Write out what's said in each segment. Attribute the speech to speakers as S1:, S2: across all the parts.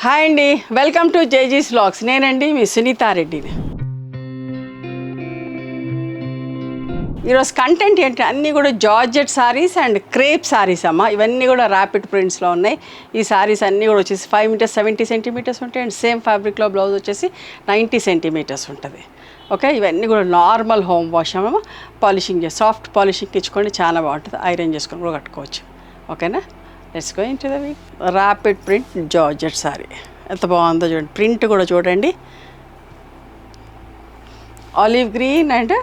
S1: Hi అండి, welcome to జేజీస్ vlogs. నేనండి మీ సునీతారెడ్డిని. ఈరోజు కంటెంట్ ఏంటి, అన్నీ కూడా georgette saris and crepe saris అమ్మ. ఇవన్నీ కూడా ర్యాపిడ్ ప్రింట్స్లో ఉన్నాయి. ఈ సారీస్ అన్నీ కూడా వచ్చేసి 5 మీటర్స్ 70 సెంటీమీటర్స్ ఉంటాయి అండ్ సేమ్ ఫ్యాబ్రిక్లో బ్లౌజ్ వచ్చేసి 90 సెంటీమీటర్స్ ఉంటుంది. ఓకే, ఇవన్నీ కూడా నార్మల్ హోమ్ వాష్ అమ్మ. పాలిషింగ్ చేసి సాఫ్ట్ పాలిషింగ్ ఇచ్చుకోండి, చాలా బాగుంటుంది. ఐరన్ చేసుకొని కూడా కట్టుకోవచ్చు. ఓకేనా, let's go into the video. Rapid print georgette sorry ఎంత బాగుందో చూడండి. ప్రింట్ కూడా చూడండి, olive green and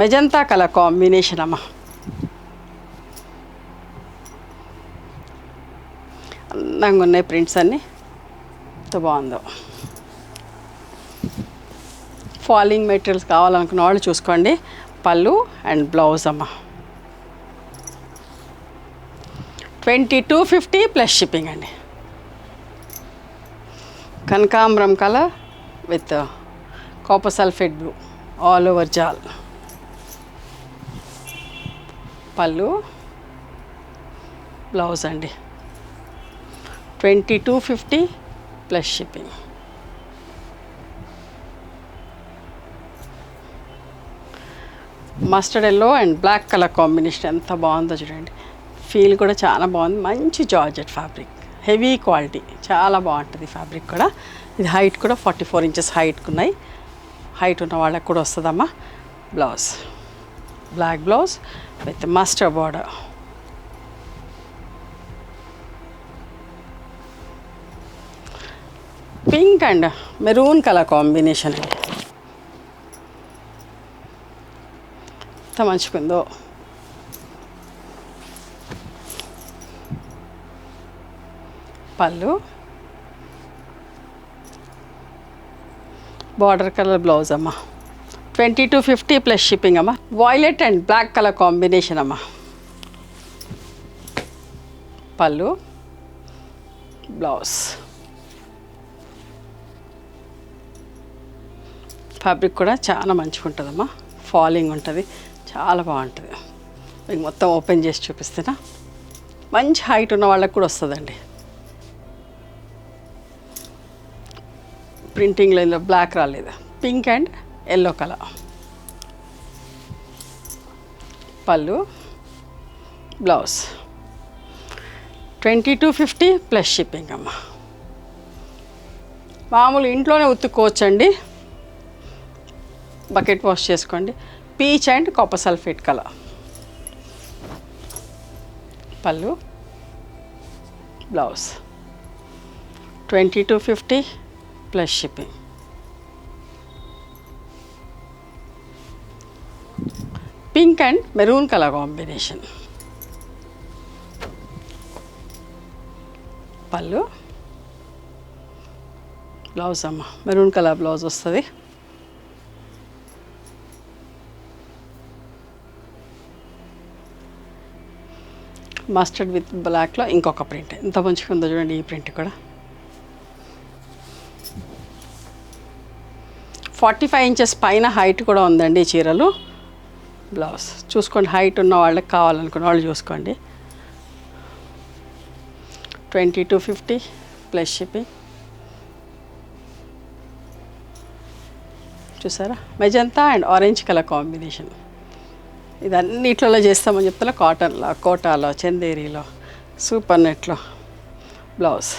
S1: magenta colour combination అమ్మ. అందంగా ఉన్నాయి ప్రింట్స్ అన్నీ, ఎంత బాగుందో. ఫాలింగ్ మెటీరియల్స్ కావాలనుకున్న వాళ్ళు చూసుకోండి. పళ్ళు అండ్ బ్లౌజ్ అమ్మ. 2250 ప్లస్ షిప్పింగ్ అండి. కనకాంబరం colour with copper sulphate blue all over జాల్. పళ్ళు బ్లౌజ్ అండి. 2250 plus shipping. Mustard yellow and black colour combination ఎంత బాగుందో చూడండి. ఫీల్ కూడా చాలా బాగుంది. మంచి జార్జెట్ ఫ్యాబ్రిక్, హెవీ క్వాలిటీ, చాలా బాగుంటుంది ఫ్యాబ్రిక్ కూడా. ఇది హైట్ కూడా 44 ఇంచెస్ హైట్కి ఉన్నాయి. హైట్ ఉన్న వాళ్ళకి కూడా వస్తుందమ్మా. Blouse black blouse with mustard border. Pink and maroon colour combination అండి. ఎంత మంచిగుందో. పళ్ళు బార్డర్ కలర్ బ్లౌజ్ అమ్మ. 2250 ప్లస్ షిప్పింగ్ అమ్మ. Violet and black colour combination అమ్మ. పళ్ళు బ్లౌజ్. ఫ్యాబ్రిక్ కూడా చాలా మంచిగా ఉంటుందమ్మా. ఫాలింగ్ ఉంటుంది, చాలా బాగుంటుంది. మీకు మొత్తం ఓపెన్ చేసి చూపిస్తేనా. మంచి హైట్ ఉన్న వాళ్ళకి కూడా వస్తుందండి. ప్రింటింగ్లో ఇందులో బ్లాక్ రాలేదు. Pink and yellow colour. పళ్ళు బ్లౌజ్. 2250 ప్లస్ షిప్పింగ్ అమ్మ. మామూలు ఇంట్లోనే ఉతుక్కోవచ్చండి, బకెట్ వాష్ చేసుకోండి. Peach and copper sulphate colour. పళ్ళు blouse. 2250 plus shipping. Pink and maroon colour combination. పళ్ళు బ్లౌజ్ అమ్మ. మెరూన్ కలర్ బ్లౌజ్ వస్తుంది. మస్టర్డ్ విత్ బ్లాక్లో ఇంకొక ప్రింట్ ఎంత మంచిగా ఉందో చూడండి. ఈ ప్రింట్ కూడా 45 ఇంచెస్ పైన హైట్ కూడా ఉందండి ఈ చీరలు. బ్లౌజ్ చూసుకోండి, హైట్ ఉన్న వాళ్ళకి కావాలనుకున్న వాళ్ళు చూసుకోండి. 2250 ప్లస్ షిప్పింగ్. చూసారా, magenta and orange colour combination. ఇది అన్నిట్లలో చేస్తామని చెప్తా. కాటన్లో, కోటాలో, చందేరీలో, సూపర్ నెట్లో. బ్లౌజ్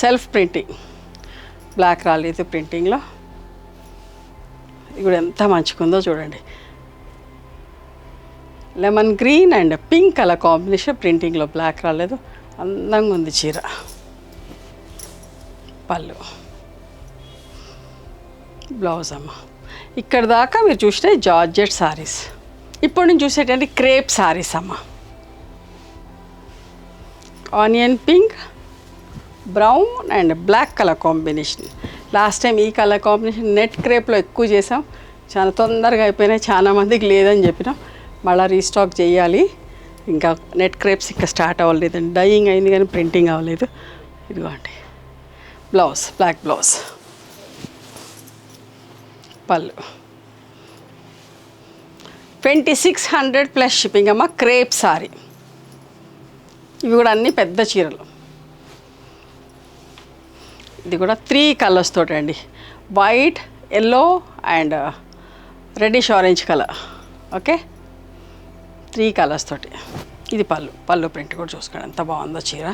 S1: సెల్ఫ్ ప్రింటింగ్, బ్లాక్ రాలేదు ప్రింటింగ్లో. ఇది కూడా ఎంత మంచిగుందో చూడండి. Lemon green and pink colour combination. ప్రింటింగ్లో బ్లాక్ రాలేదు, అందంగా ఉంది చీర. పళ్ళు బ్లౌజ్ అమ్మ. ఇక్కడ దాకా మీరు చూసిన జార్జెట్ సారీస్. ఇప్పుడు నేను చూసేటండి క్రేప్ సారీస్ అమ్మ. Onion pink, brown and black colour combination. Last time ఈ కలర్ కాంబినేషన్ నెట్ క్రేప్లో ఎక్కువ చేసాం, చాలా తొందరగా అయిపోయినాయి. చాలా మందికి లేదని చెప్పినాం, మళ్ళీ రీస్టాక్ చేయాలి. ఇంకా నెట్ క్రేప్స్ ఇంకా స్టార్ట్ అవ్వలేదండి. డైయింగ్ అయింది కానీ ప్రింటింగ్ అవ్వలేదు. ఇదిగోండి బ్లౌజ్, బ్లాక్ బ్లౌజ్. పళ్ళు 2600 ప్లస్ షిప్పింగ్ అమ్మ. క్రేప్ సారీ. ఇవి కూడా అన్నీ పెద్ద చీరలు. ఇది కూడా 3 కలర్స్ తోటి అండి, white, yellow and reddish orange colour. Okay, 3 colours తోటి. ఇది పళ్ళు ప్రింట్ కూడా చూసుకోండి ఎంత బాగుందో చీర.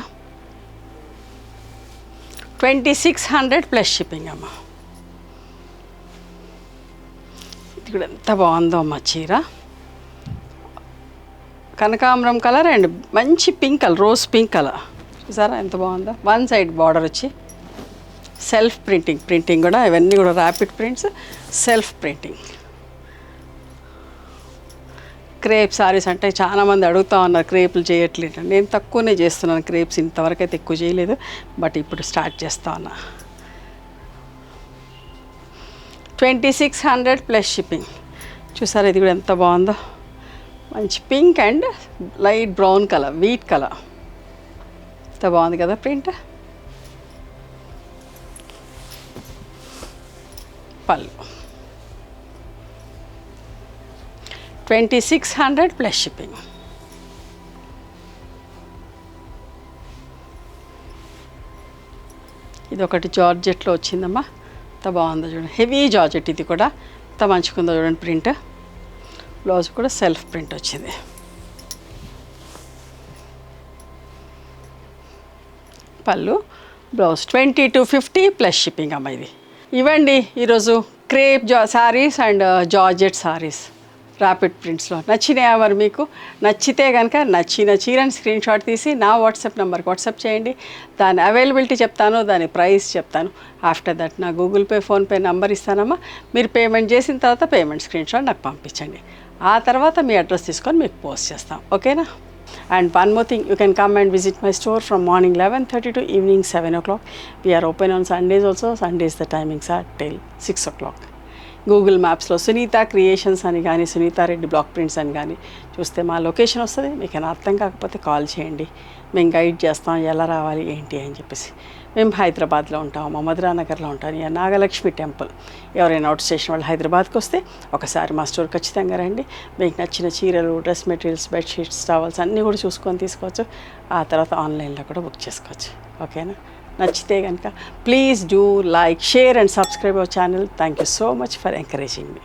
S1: 2600 ప్లస్ షిప్పింగ్ అమ్మ. ఇది కూడా ఎంత బాగుందో అమ్మ చీర. కనకాంబరం కలర్ అండ్ మంచి pink colour, rose pink colour. చూసారా ఎంత బాగుందో. 1 సైడ్ బార్డర్ వచ్చి సెల్ఫ్ ప్రింటింగ్ కూడా, ఇవన్నీ కూడా rapid prints, self printing. Crepe saris అంటే చాలామంది అడుగుతూ ఉన్నారు, క్రేపులు చేయట్లేదు. నేను తక్కువనే చేస్తున్నాను క్రేప్స్, ఇంతవరకు అయితే ఎక్కువ చేయలేదు, బట్ ఇప్పుడు స్టార్ట్ చేస్తా ఉన్నా. 2600 ప్లస్ షిప్పింగ్. చూసారా ఇది కూడా ఎంత బాగుందో, మంచి pink and light brown colour, wheat colour. ఎంత బాగుంది కదా ప్రింట్. పళ్ళు 2600 ప్లస్ షిప్పింగ్. ఇది ఒకటి జార్జెట్లో వచ్చిందమ్మా, ఎంత బాగుందో చూడండి. హెవీ జార్జెట్, ఇది కూడా ఎంత మంచిగుందో చూడండి ప్రింట్. బ్లౌజ్ కూడా సెల్ఫ్ ప్రింట్ వచ్చింది. పళ్ళు, బ్లౌజ్ 2250 ప్లస్ షిప్పింగ్ అమ్మ. ఇది ఇవ్వండి ఈరోజు crepe saris and georgette saris rapid ప్రింట్స్లో. నచ్చినాయా మరి మీకు? నచ్చితే కనుక నచ్చిన చీరని స్క్రీన్ షాట్ తీసి నా వాట్సాప్ నెంబర్కి వాట్సాప్ చేయండి. దాని అవైలబిలిటీ చెప్తాను, దాని ప్రైస్ చెప్తాను. ఆఫ్టర్ దట్ నా గూగుల్ పే, ఫోన్పే నెంబర్ ఇస్తానమ్మా. మీరు పేమెంట్ చేసిన తర్వాత పేమెంట్ స్క్రీన్ షాట్ నాకు పంపించండి. ఆ తర్వాత మీ అడ్రస్ తీసుకొని మీకు పోస్ట్ చేస్తాం. ఓకేనా? And one more thing, you can come and visit my store from morning 11:30 to evening 7 o'clock. We are open on Sundays also. Sundays the timings are till 6 o'clock. Google మ్యాప్స్లో Sunitha creations అని కానీ, Sunitha Reddy block prints అని కానీ చూస్తే మా location వస్తుంది. మీకు ఏమైనా అర్థం కాకపోతే కాల్ చేయండి, మేము గైడ్ చేస్తాం ఎలా రావాలి ఏంటి అని చెప్పేసి. మేము హైదరాబాద్లో ఉంటాం, మధురానగర్లో ఉంటాం, నాగలక్ష్మి టెంపుల్. ఎవరైనా అవుట్ స్టేషన్ వాళ్ళు హైదరాబాద్కి వస్తే ఒకసారి మా స్టోర్ ఖచ్చితంగా రండి. మీకు నచ్చిన చీరలు, డ్రెస్ మెటీరియల్స్, బెడ్షీట్స్, టవల్స్ అన్నీ కూడా చూసుకొని తీసుకోవచ్చు. ఆ తర్వాత ఆన్లైన్లో కూడా బుక్ చేసుకోవచ్చు. ఓకేనా? నచ్చితే కనుక please do like, share and subscribe our channel. Thank you so much for encouraging me.